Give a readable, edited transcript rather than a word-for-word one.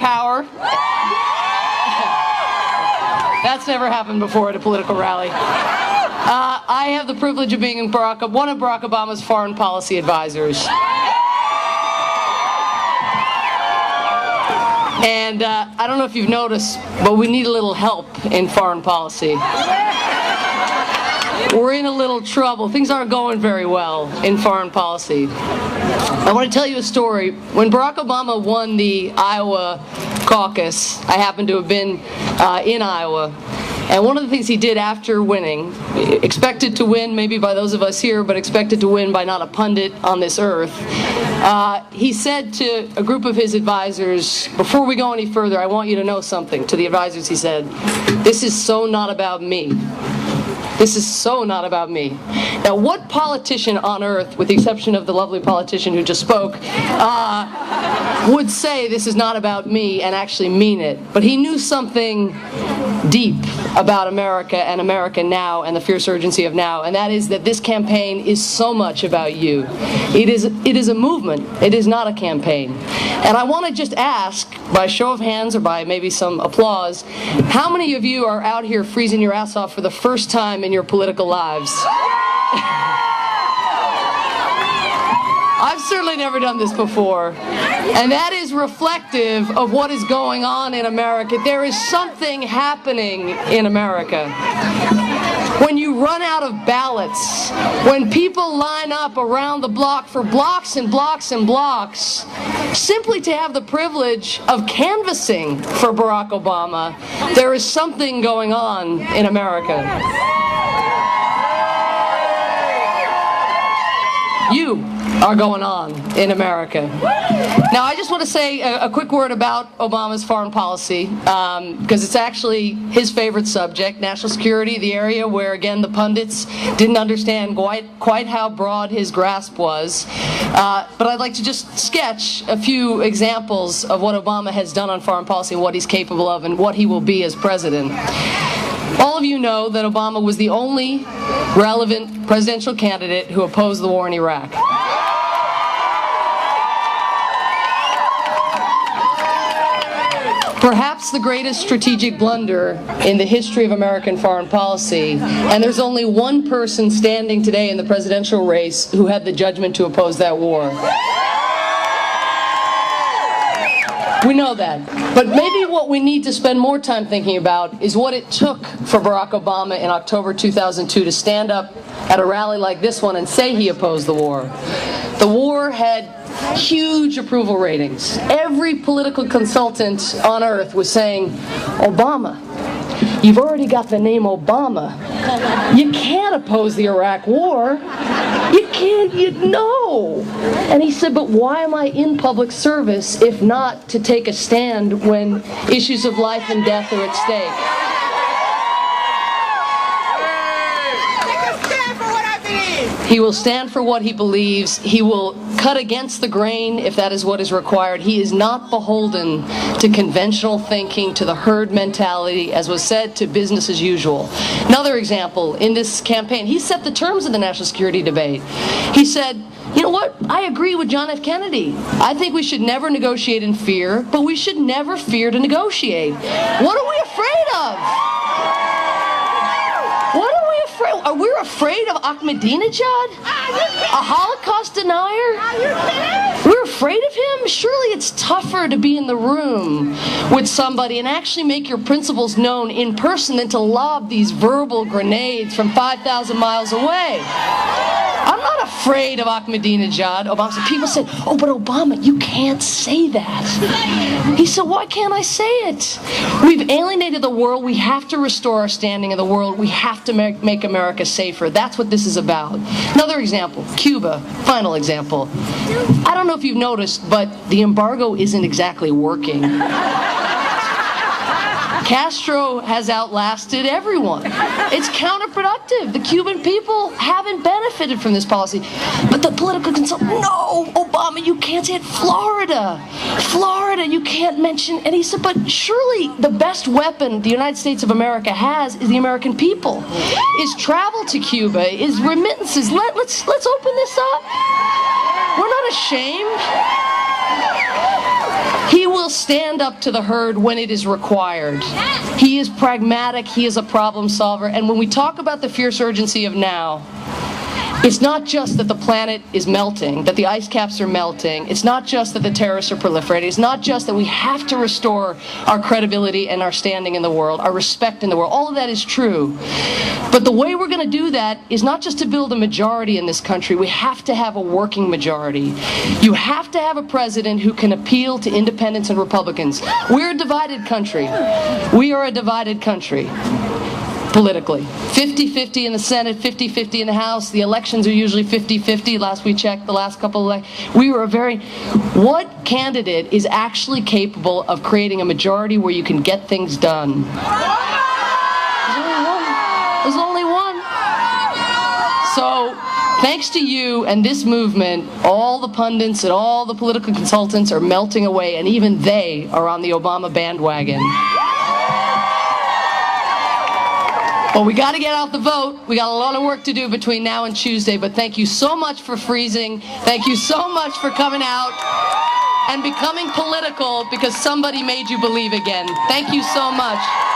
power. That's never happened before at a political rally. I have the privilege of being one of Barack Obama's foreign policy advisors. And I don't know if you've noticed, but we need a little help in foreign policy. We're in a little trouble. Things aren't going very well in foreign policy. I want to tell you a story. When Barack Obama won the Iowa caucus, I happened to have been in Iowa. And one of the things he did after winning, expected to win maybe by those of us here, but expected to win by not a pundit on this earth, he said to a group of his advisors, before we go any further, I want you to know something. To the advisors, he said, this is so not about me. This is so not about me. Now, what politician on earth, with the exception of the lovely politician who just spoke, would say this is not about me and actually mean it? But he knew something deep about America and America now and the fierce urgency of now, and that is that this campaign is so much about you. It is a movement. It is not a campaign. And I want to just ask, by show of hands or by maybe some applause, how many of you are out here freezing your ass off for the first time in your political lives? I've certainly never done this before. And that is reflective of what is going on in America. There is something happening in America. When you run out of ballots, when people line up around the block for blocks and blocks and blocks, simply to have the privilege of canvassing for Barack Obama, there is something going on in America. You are going on in America. Now, I just want to say a quick word about Obama's foreign policy, because it's actually his favorite subject, national security, the area where, again, the pundits didn't understand quite how broad his grasp was. But I'd like to just sketch a few examples of what Obama has done on foreign policy and what he's capable of and what he will be as president. All of you know that Obama was the only relevant presidential candidate who opposed the war in Iraq. Perhaps the greatest strategic blunder in the history of American foreign policy, and there's only one person standing today in the presidential race who had the judgment to oppose that war. We know that. But maybe what we need to spend more time thinking about is what it took for Barack Obama in October 2002 to stand up at a rally like this one and say he opposed the war. The war had huge approval ratings. Every political consultant on earth was saying, Obama, you've already got the name Obama. You can't oppose the Iraq war. You can't, you know. And he said, but why am I in public service if not to take a stand when issues of life and death are at stake? He will stand for what he believes. He will cut against the grain if that is what is required. He is not beholden to conventional thinking, to the herd mentality, as was said, to business as usual. Another example, in this campaign, he set the terms of the national security debate. He said, you know what? I agree with John F. Kennedy. I think we should never negotiate in fear, but we should never fear to negotiate. What are we afraid of? What are we afraid of? Are we afraid of Ahmadinejad? A Holocaust denier? We're afraid of him? Surely it's tougher to be in the room with somebody and actually make your principles known in person than to lob these verbal grenades from 5,000 miles away. I'm not afraid of Ahmadinejad. Obama said, people said, oh, but Obama, you can't say that. He said, why can't I say it? We've alienated the world. We have to restore our standing in the world. We have to make America safer. That's what this is about. Another example, Cuba, final example. I don't know if you've noticed, but the embargo isn't exactly working. Castro has outlasted everyone. It's counterproductive. The Cuban people haven't benefited from this policy. But the political consultant, no, Obama, you can't say it. Florida, you can't mention. And he said, but surely the best weapon the United States of America has is the American people. Is travel to Cuba, is remittances. Let's open this up. We're not ashamed. He will stand up to the herd when it is required. He is pragmatic. He is a problem solver. And when we talk about the fierce urgency of now, it's not just that the planet is melting, that the ice caps are melting. It's not just that the terrorists are proliferating. It's not just that we have to restore our credibility and our standing in the world, our respect in the world. All of that is true. But the way we're going to do that is not just to build a majority in this country. We have to have a working majority. You have to have a president who can appeal to independents and Republicans. We're a divided country. We are a divided country. Politically. 50-50 in the Senate, 50-50 in the House. The elections are usually 50-50. Last we checked, the last couple of what candidate is actually capable of creating a majority where you can get things done? There's only one. So, thanks to you and this movement, all the pundits and all the political consultants are melting away, and even they are on the Obama bandwagon. Well, we got to get out the vote. We got a lot of work to do between now and Tuesday, but thank you so much for freezing. Thank you so much for coming out and becoming political because somebody made you believe again. Thank you so much.